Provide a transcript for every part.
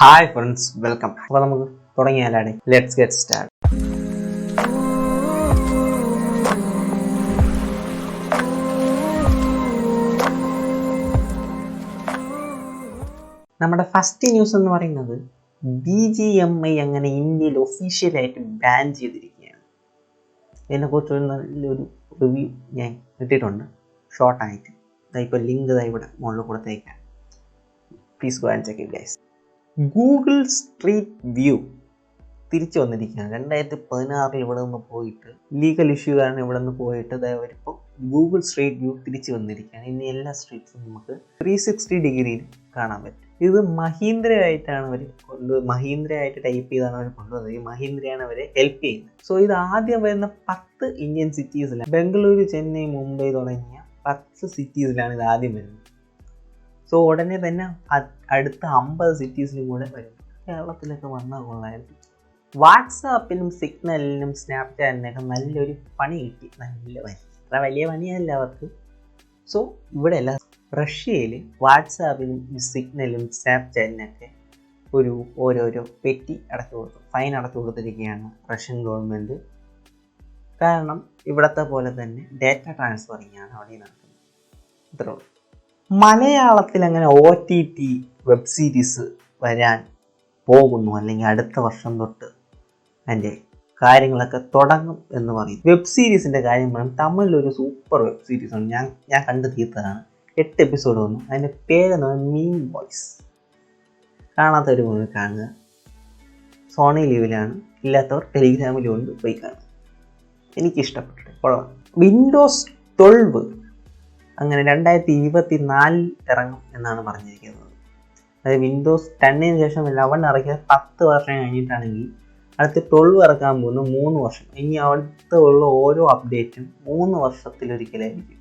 Hi friends, welcome. അപ്പോൾ നമുക്ക് തുടങ്ങിയാലാണ്. Let's get start. നമ്മുടെ ഫസ്റ്റ് ന്യൂസ് എന്ന് പറയുന്നത് BGMI അങ്ങനെ ഇന്ത്യയിൽ ഒഫീഷ്യലായിട്ട് ബാൻ ചെയ്തിരിക്കുകയാണ്. ഇതിനെക്കുറിച്ച് ഒരു നല്ലൊരു റിവ്യൂ ഞാൻ ഇട്ടിട്ടുണ്ട് ഷോർട്ടായിട്ട്. ഇപ്പോൾ ലിങ്ക് ഇവിടെ മുകളിൽ കൊടുത്തേക്കാം. Please go and check it guys. Google street view തിരിച്ചു വന്നിരിക്കുകയാണ്. 2016 ഇവിടെ നിന്ന് പോയിട്ട് ലീഗൽ ഇഷ്യൂ കാരണം ഇവിടെ നിന്ന് പോയിട്ട് അവരിപ്പോൾ ഗൂഗിൾ സ്ട്രീറ്റ് വ്യൂ തിരിച്ചു വന്നിരിക്കുകയാണ്. ഇനി എല്ലാ സ്ട്രീറ്റ്സും നമുക്ക് 360 ഡിഗ്രിയിൽ കാണാൻ പറ്റും. ഇത് മഹീന്ദ്രയായിട്ടാണ് അവർ മഹീന്ദ്രയായിട്ട് ടൈപ്പ് ചെയ്താണ് അവർ കൊണ്ടുവന്നത്. ഈ മഹീന്ദ്രയാണ് അവരെ ഹെൽപ്പ് ചെയ്യുന്നത്. സോ ഇത് ആദ്യം വരുന്ന 10 ഇന്ത്യൻ സിറ്റീസിലാണ്. ബംഗളൂരു, ചെന്നൈ, മുംബൈ തുടങ്ങിയ 10 സിറ്റീസിലാണ് ഇത് ആദ്യം വരുന്നത്. സോ ഉടനെ തന്നെ അടുത്ത 50 സിറ്റീസിലും കൂടെ വരും. കേരളത്തിലൊക്കെ വന്നാൽ കൊള്ളായിരുന്നു. വാട്സാപ്പിനും സിഗ്നലിനും സ്നാപ്ചാറ്റിനൊക്കെ നല്ലൊരു പണി കിട്ടി. അത്ര വലിയ പണിയല്ല അവർക്ക്. സോ ഇവിടെ അല്ല, റഷ്യയിൽ വാട്സാപ്പിനും സിഗ്നലും സ്നാപ്ചാറ്റിനൊക്കെ ഓരോരോ പെറ്റി അടച്ചു കൊടുത്തു, ഫൈൻ അടച്ചു കൊടുത്തിരിക്കുകയാണ് റഷ്യൻ ഗവൺമെൻറ്. കാരണം ഇവിടത്തെ പോലെ തന്നെ ഡേറ്റ ട്രാൻസ്ഫറിങ് ആണ് അവിടെ നടക്കുന്നത്. ഇത്രേ ഉള്ളൂ. മലയാളത്തിൽ അങ്ങനെ OTT വെബ് സീരീസ് വരാൻ പോകുന്നു, അല്ലെങ്കിൽ അടുത്ത വർഷം തൊട്ട് അതിൻ്റെ കാര്യങ്ങളൊക്കെ തുടങ്ങും എന്ന് പറയും. വെബ് സീരീസിൻ്റെ കാര്യം പറയും. തമിഴിലൊരു സൂപ്പർ വെബ് സീരീസാണ്, ഞാൻ കണ്ടു തീർത്തതാണ്. 8 എപ്പിസോഡ് വന്നു. അതിൻ്റെ പേരെന്ന് പറയുന്നത് മീൻ ബോയ്സ്. കാണാത്തവർ മുഴുവൻ കാണുക. സോണി ലീവിലാണ്, ഇല്ലാത്തവർ ടെലിഗ്രാമിലും ഉണ്ട്, പോയി കാണുക. എനിക്കിഷ്ടപ്പെട്ടിട്ട് കൊള്ളാം. വിൻഡോസ് 12 അങ്ങനെ 2024 ഇറങ്ങും എന്നാണ് പറഞ്ഞിരിക്കുന്നത്. അതായത് വിൻഡോസ് 10 ശേഷം 11 ഇറക്കിയത് 10 വർഷം കഴിഞ്ഞിട്ടാണെങ്കിൽ അടുത്ത് 12 ഇറക്കാൻ പോകുന്ന 3 വർഷം. ഇനി അടുത്തുള്ള ഓരോ അപ്ഡേറ്റും 3 വർഷത്തിലൊരിക്കലായിരിക്കും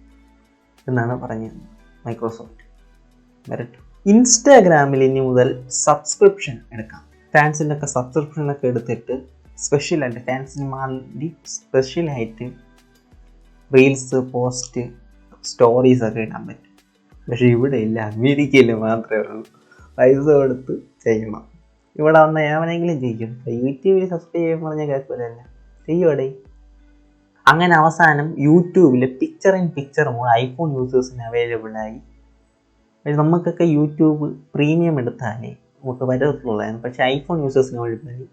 എന്നാണ് പറഞ്ഞത് മൈക്രോസോഫ്റ്റ്. വരട്ടെ. ഇൻസ്റ്റാഗ്രാമിൽ ഇനി മുതൽ സബ്സ്ക്രിപ്ഷൻ എടുക്കാം. ഫാൻസിൻ്റെ ഒക്കെ സബ്സ്ക്രിപ്ഷനൊക്കെ എടുത്തിട്ട് സ്പെഷ്യലായിട്ട് ഫാൻസിന് വേണ്ടി സ്പെഷ്യലായിട്ട് റീൽസ്, പോസ്റ്റ്, സ്റ്റോറീസ് ഒക്കെ ഇടാൻ പറ്റും. പക്ഷെ ഇവിടെ ഇല്ല, അമേരിക്കയിൽ മാത്രമേ ഉള്ളൂ. പൈസ കൊടുത്ത് ചെയ്യണം. ഇവിടെ വന്നാൽ എവനെങ്കിലും ചെയ്യും. യൂട്യൂബിൽ സബ്സ്ക്രൈബ് ചെയ്യാൻ പറഞ്ഞാൽ കേൾക്കില്ല, ചെയ്യോടെ. അങ്ങനെ അവസാനം യൂട്യൂബിൽ picture in picture mode iPhone യൂസേഴ്സിന് അവൈലബിൾ ആയി. നമുക്കൊക്കെ യൂട്യൂബ് പ്രീമിയം എടുത്താലേ നമുക്ക് വരത്തുള്ളതാണ്. പക്ഷേ ഐഫോൺ യൂസേഴ്സിന് അവൈലബിൾ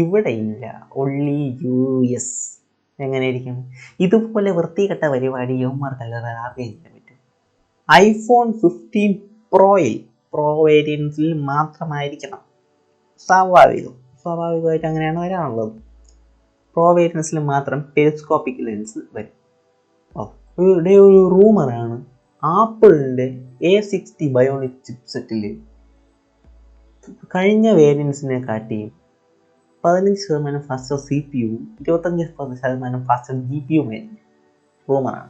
ഇവിടെ ഇല്ല, ഒൺലി US. എങ്ങനെയിരിക്കും ഇതുപോലെ വൃത്തികെട്ട പരിപാടി? യവന്മാർക്കല്ലാതെ ആർക്കും ചെയ്യാൻ പറ്റും. iPhone 15 പ്രോയിൽ പ്രോ വേരിയൻസിൽ മാത്രമായിരിക്കണം. സ്വാഭാവികമായിട്ട് അങ്ങനെയാണ് വരാനുള്ളത്. പ്രോ വേരിയൻസിൽ മാത്രം പെരിസ്കോപ്പിക് ലെൻസ് വരും. ഇവിടെ ഒരു റൂമറാണ്, ആപ്പിളിൻ്റെ A60 ബയോണിക് ചിപ്സെറ്റിൽ കഴിഞ്ഞ വേരിയൻസിനെ കാട്ടിയും 15% ഫാസ്റ്റർ CPU, 25% ഫാസ്റ്റർ GPU ആയിരിക്കും. റൂമറാണ്,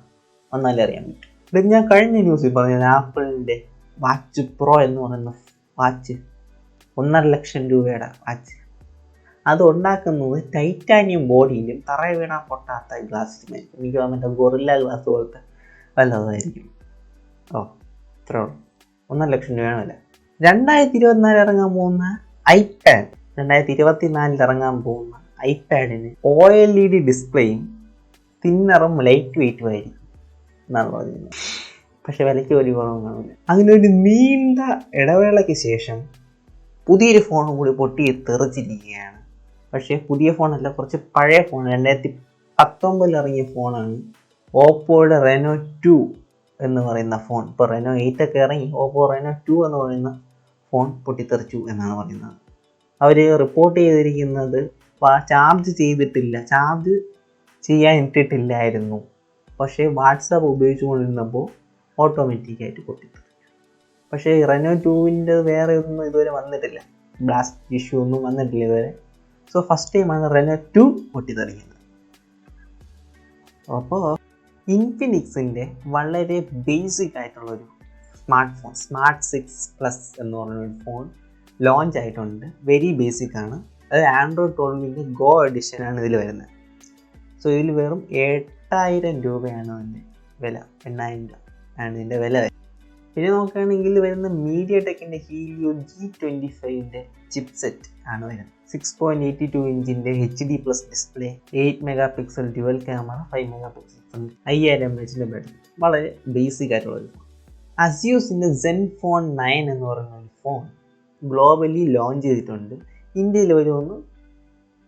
വന്നാലേ അറിയാൻ പറ്റും. ഇത് ഞാൻ കഴിഞ്ഞ ന്യൂസിൽ പറഞ്ഞത് ആപ്പിളിൻ്റെ വാച്ച് പ്രോ എന്ന് പറയുന്ന വാച്ച് 1.5 ലക്ഷം രൂപയുടെ വാച്ച്. അത് ഉണ്ടാക്കുന്നത് ടൈറ്റാനിയം ബോഡിയിലും തറയിൽ വീണാൽ പൊട്ടാത്ത ഗ്ലാസ്സിലുമായിരിക്കും. എനിക്ക് മറ്റേ ഗൊറില്ല ഗ്ലാസ് പോലത്തെ വല്ലതായിരിക്കും. ഇത്രേ ഉള്ളൂ. 1.5 ലക്ഷം രൂപയാണ് വില. 2024 ഇറങ്ങാൻ പോകുന്ന ഐപാഡ്, 2024 ഇറങ്ങാൻ പോകുന്ന ഐപാഡിന് OLED ഡിസ്പ്ലേയും തിന്നറും ലൈറ്റ് വെയിറ്റും ആയിരിക്കും എന്നാണ് പറഞ്ഞത്. പക്ഷെ വിലയ്ക്ക് വലിയ കുറവും കാണില്ല. അങ്ങനെ ഒരു നീണ്ട ഇടവേളയ്ക്ക് ശേഷം പുതിയൊരു ഫോണും കൂടി പൊട്ടി തെറിച്ചിരിക്കുകയാണ്. പക്ഷേ പുതിയ ഫോണല്ല, കുറച്ച് പഴയ ഫോൺ. 2019 ഇറങ്ങിയ ഫോണാണ്. ഓപ്പോയുടെ Reno 2 എന്ന് പറയുന്ന ഫോൺ. ഇപ്പോൾ Reno 8 ഒക്കെ ഇറങ്ങി. ഓപ്പോ Reno 2 എന്ന് പറയുന്ന ഫോൺ പൊട്ടിത്തെറിച്ചു എന്നാണ് പറയുന്നത്. അവർ റിപ്പോർട്ട് ചെയ്തിരിക്കുന്നത് ചാർജ് ചെയ്യാൻ ഇട്ടിട്ടില്ലായിരുന്നു. പക്ഷേ വാട്സാപ്പ് ഉപയോഗിച്ചുകൊണ്ടിരുന്നപ്പോൾ ഓട്ടോമാറ്റിക്കായിട്ട് പൊട്ടിത്തെറിച്ചു. പക്ഷേ Reno 2 വേറെ ഒന്നും ഇതുവരെ വന്നിട്ടില്ല. ബ്ലാസ്റ്റ് ഇഷ്യൂ ഒന്നും വന്നിട്ടില്ല ഇതുവരെ. സോ ഫസ്റ്റ് ടൈമാണ് Reno 2 പൊട്ടിത്തെറിക്കുന്നത്. അപ്പോൾ ഇൻഫിനിക്സിൻ്റെ വളരെ ബേസിക് ആയിട്ടുള്ളൊരു സ്മാർട്ട് ഫോൺ, സ്മാർട്ട് 6+ എന്ന് പറഞ്ഞൊരു ഫോൺ ലോഞ്ച് ആയിട്ടുണ്ട്. വെരി ബേസിക് ആണ്. അത് ആൻഡ്രോയിഡ് 12ൻ്റെ ഗോ എഡിഷനാണ് ഇതിൽ വരുന്നത്. സോ ഇതിൽ വെറും 8000 രൂപയാണ് അതിൻ്റെ വില. 8000 ആണ് ഇതിൻ്റെ വില. പിന്നെ നോക്കുകയാണെങ്കിൽ വരുന്ന മീഡിയ ടെക്കിൻ്റെ ഹീലിയോ G25 ചിപ്സെറ്റ് ആണ് വരുന്നത്. 6.82 ഇഞ്ചിൻ്റെ HD+ display, 8 mega pixel dual camera, 5 mega pixel 5000 mAh battery. വളരെ ബേസിക് ആയിട്ടുള്ളൊരു ഫോൺ. അസ്യൂസിൻ്റെ ZenFone 9 എന്ന് പറയുന്ന ഒരു ഫോൺ ഗ്ലോബലി ലോഞ്ച് ചെയ്തിട്ടുണ്ട്. ഇന്ത്യയിൽ വരുമെന്ന്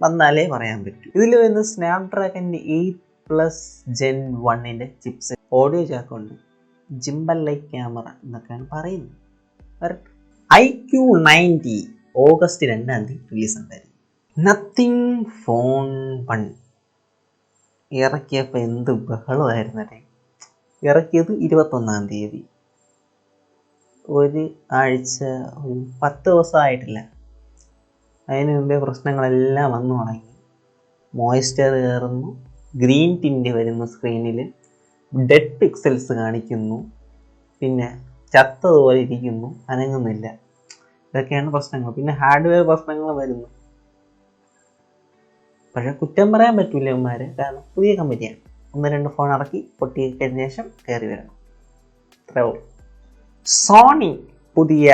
വന്നാലേ പറയാൻ പറ്റൂ. ഇതിൽ വരുന്ന സ്നാപ്ഡ്രാഗണിൻ്റെ 8+ Gen 1 ചിപ്സെറ്റ്, ഓഡിയോ ജാക്കുണ്ട്, ജിംബൽ ലൈക്ക് ക്യാമറ എന്നൊക്കെയാണ് പറയുന്നത്. IQ90 ഓഗസ്റ്റ് 2 റിലീസ് ഉണ്ടായിരുന്നു. നത്തിങ് ഫോൺ 1 ഇറക്കിയപ്പോൾ എന്ത് ബഹളമായിരുന്നല്ലേ. ഇറക്കിയത് 21 ഒരു ആഴ്ച, ഒരു 10 ദിവസമായിട്ടില്ല. അതിന് മുമ്പേ പ്രശ്നങ്ങളെല്ലാം വന്നു തുടങ്ങി. മോയ്സ്ചർ കയറുന്നു, ഗ്രീൻ ടിൻ്റ് വരുന്നു, സ്ക്രീനിൽ ഡെഡ് പിക്സൽസ് കാണിക്കുന്നു, പിന്നെ ചത്തതുപോലെ ഇരിക്കുന്നു, അനങ്ങുന്നില്ല. ഇതൊക്കെയാണ് പ്രശ്നങ്ങൾ. പിന്നെ ഹാർഡ്വെയർ പ്രശ്നങ്ങൾ വരുന്നു. പക്ഷെ കുറ്റം പറയാൻ പറ്റൂല ഇവന്മാർ, കാരണം പുതിയ കമ്പനിയാണ്. 1-2 ഫോൺ ഇറക്കി പൊട്ടി കഴിഞ്ഞ ശേഷം കയറി വരണം. അത്രേ ഉള്ളൂ. സോണി പുതിയ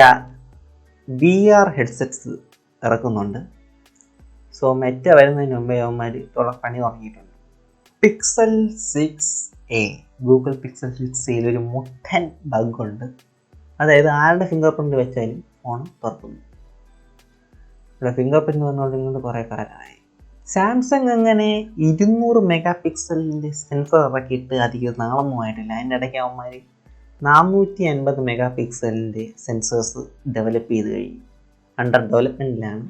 VR ഹെഡ്സെറ്റ്സ് ഇറക്കുന്നുണ്ട്. സോ മെറ്റ വരുന്നതിന് മുമ്പേ അവന്മാർ പണി തുടങ്ങിയിട്ടുണ്ട്. Pixel 6a, Google pixel 6a ഒരു മുട്ടൻ ബഗ്ഗുണ്ട്. അതായത് ആരുടെ ഫിംഗർ പ്രിൻറ്റ് വെച്ചാലും ഫോൺ തുറക്കുന്നു. ഇവിടെ ഫിംഗർ പ്രിൻറ്റ് വന്നുകൊണ്ടിരുന്നത് കുറേ കാലമായി. സാംസങ് അങ്ങനെ 200 മെഗാ പിക്സലിൻ്റെ സെൻസർ ഇറക്കിയിട്ട് അധികം നാളൊന്നും ആയിട്ടില്ല. അതിൻ്റെ ഇടയ്ക്ക് അവന്മാർ 450 മെഗാ പിക്സലിൻ്റെ സെൻസേഴ്സ് ഡെവലപ്പ് ചെയ്ത് കഴിഞ്ഞു. അണ്ടർ ഡെവലപ്മെൻറ്റിലാണ്.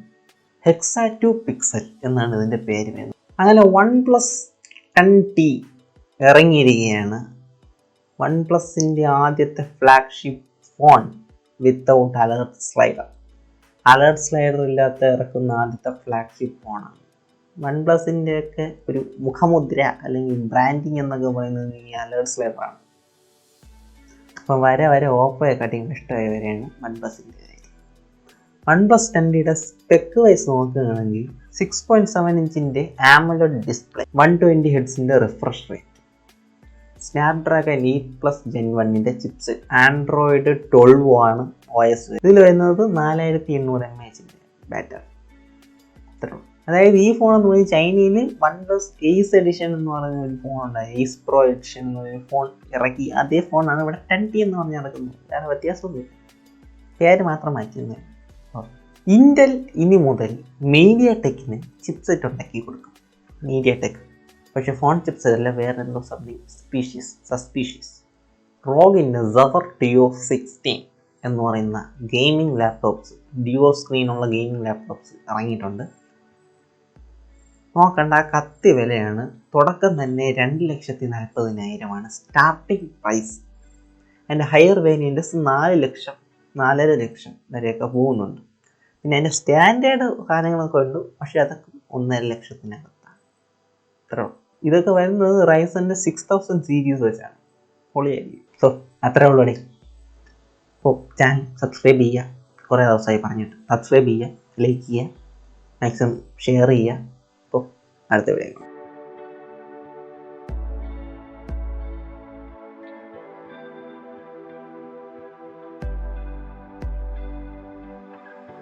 ഹെക്സാ 2 പിക്സൽ എന്നാണ് ഇതിൻ്റെ പേര് വരുന്നത്. അങ്ങനെ OnePlus 10T ഇറങ്ങിയിരിക്കുകയാണ്. OnePlusൻ്റെ ആദ്യത്തെ flagship phone without alert slider. Alert slider ഇല്ലാത്ത ഇറക്കുന്ന ആദ്യത്തെ ഫ്ലാഗ്ഷിപ്പ് ഫോണാണ്. OnePlusൻ്റെ ഒക്കെ ഒരു മുഖമുദ്ര അല്ലെങ്കിൽ ബ്രാൻഡിങ് എന്നൊക്കെ പറയുന്നത് ഈ അലേർട്ട് സ്ലൈഡറാണ്. അപ്പം വരെ ഓപ്പോയെക്കാട്ടിയും ഇഷ്ടമായി വരെയാണ് OnePlusൻ്റെ കാര്യം. OnePlus 10Tയുടെ സ്പെക്ക് വൈസ് നോക്കുകയാണെങ്കിൽ 6.7 ഇഞ്ചിൻ്റെ AMOLED ഡിസ്പ്ലേ, 120 ഹെർട്സിൻ്റെ refresh rate, Snapdragon 8+ Gen 1 chipset, Android 12 ആണ് OS. ഇതിൽ വരുന്നത് 4800 mAh ബാറ്ററി. അതായത് ഈ ഫോൺ എന്ന് പറയുന്നത് ചൈനയിൽ OnePlus Ace എഡിഷൻ എന്ന് പറയുന്ന ഒരു ഫോൺ ഉണ്ടായി. Ace Pro എഡിഷൻ എന്ന് പറയുന്ന ഫോൺ ഇറക്കി. അതേ ഫോണാണ് ഇവിടെ 10T എന്ന് പറഞ്ഞ് നടക്കുന്നത്. വേറെ വ്യത്യാസമൊന്നുമില്ല, പേര് മാത്രം മാറ്റുന്നത്. ഇന്റൽ ഇനി മുതൽ മീഡിയ ടെക്കിന് ചിപ്സെറ്റ് ഉണ്ടാക്കി കൊടുക്കും. മീഡിയ ടെക് പക്ഷെ ഫോൺ ചിപ്സെറ്റ് അല്ല, വേറെ എന്തോ സസ്പീഷ്യസ്. റോഗിൻ്റെ Zephyr Duo 16 എന്ന് പറയുന്ന gaming laptops, duo സ്ക്രീനുള്ള gaming laptops ഇറങ്ങിയിട്ടുണ്ട്. നോക്കണ്ട, കത്തി വിലയാണ്. തുടക്കം തന്നെ 2,40,000 സ്റ്റാർട്ടിംഗ് പ്രൈസ്. അതിൻ്റെ ഹയർ വേരിയൻറ്റ്സ് 4 ലക്ഷം 4.5 ലക്ഷം വരെയൊക്കെ പോകുന്നുണ്ട്. പിന്നെ അതിൻ്റെ സ്റ്റാൻഡേർഡ് സാധനങ്ങളൊക്കെ ഉണ്ട്, പക്ഷേ അതൊക്കെ 1.5 ലക്ഷത്തിനകത്താണ്. അത്രേ. ഇതൊക്കെ വരുന്നത് റൈസൻ്റെ 6000 സീരീസ് വെച്ചാണ്. പൊളിയായിരിക്കും. സോ അത്രേ ഉള്ളൂ. അപ്പോൾ ചാനൽ സബ്സ്ക്രൈബ് ചെയ്യുക. കുറേ ദിവസമായി പറഞ്ഞിട്ട് സബ്സ്ക്രൈബ് ചെയ്യുക, ലൈക്ക് ചെയ്യുക, മാക്സിമം ഷെയർ ചെയ്യുക. അപ്പോൾ അടുത്ത വീഡിയോ.